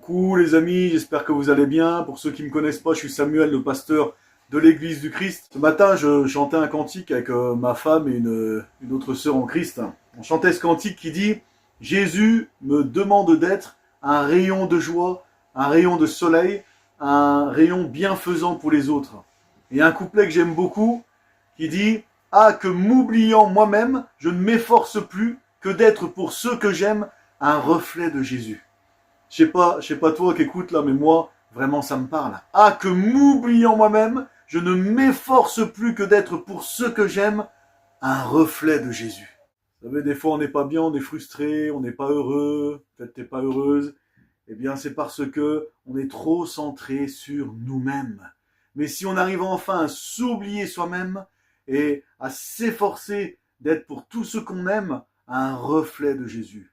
Coucou les amis, j'espère que vous allez bien. Pour ceux qui ne me connaissent pas, je suis Samuel, le pasteur de l'Église du Christ. Ce matin, je chantais un cantique avec ma femme et une autre sœur en Christ. On chantait ce cantique qui dit « Jésus me demande d'être un rayon de joie, un rayon de soleil, un rayon bienfaisant pour les autres. » Et un couplet que j'aime beaucoup qui dit « Ah, que m'oubliant moi-même, je ne m'efforce plus que d'être pour ceux que j'aime un reflet de Jésus. » Je sais pas toi qui écoute là, mais moi, vraiment ça me parle. Ah, que m'oubliant moi-même, je ne m'efforce plus que d'être pour ceux que j'aime un reflet de Jésus. Vous savez, des fois on n'est pas bien, on est frustré, on n'est pas heureux, peut-être t'es pas heureuse. Eh bien, c'est parce que on est trop centré sur nous-mêmes. Mais si on arrive enfin à s'oublier soi-même et à s'efforcer d'être pour tous ceux qu'on aime un reflet de Jésus.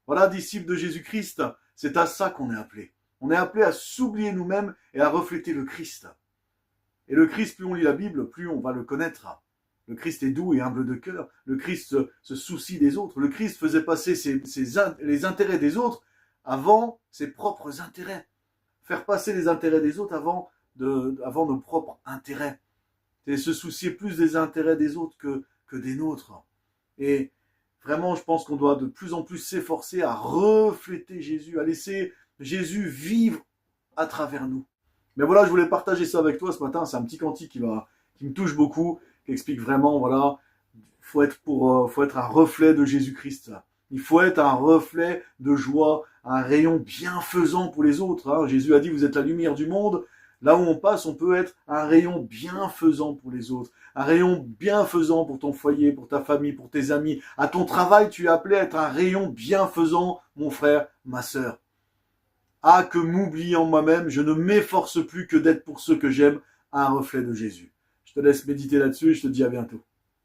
Voilà, disciples de Jésus-Christ, c'est à ça qu'on est appelé. On est appelé à s'oublier nous-mêmes et à refléter le Christ. Et le Christ, plus on lit la Bible, plus on va le connaître. Le Christ est doux et humble de cœur. Le Christ se soucie des autres. Le Christ faisait passer les intérêts des autres avant ses propres intérêts. Faire passer les intérêts des autres avant nos propres intérêts. C'est se soucier plus des intérêts des autres que des nôtres. Et vraiment, je pense qu'on doit de plus en plus s'efforcer à refléter Jésus, à laisser Jésus vivre à travers nous. Mais voilà, je voulais partager ça avec toi ce matin. C'est un petit cantique qui me touche beaucoup, qui explique vraiment, voilà, faut être un reflet de Jésus-Christ. Il faut être un reflet de joie, un rayon bienfaisant pour les autres. Hein. Jésus a dit, vous êtes la lumière du monde. Là où on passe, on peut être un rayon bienfaisant pour les autres. Un rayon bienfaisant pour ton foyer, pour ta famille, pour tes amis. À ton travail, tu es appelé à être un rayon bienfaisant, mon frère, ma sœur. Ah, que m'oubliant moi-même, je ne m'efforce plus que d'être pour ceux que j'aime un reflet de Jésus. Je te laisse méditer là-dessus et je te dis à bientôt.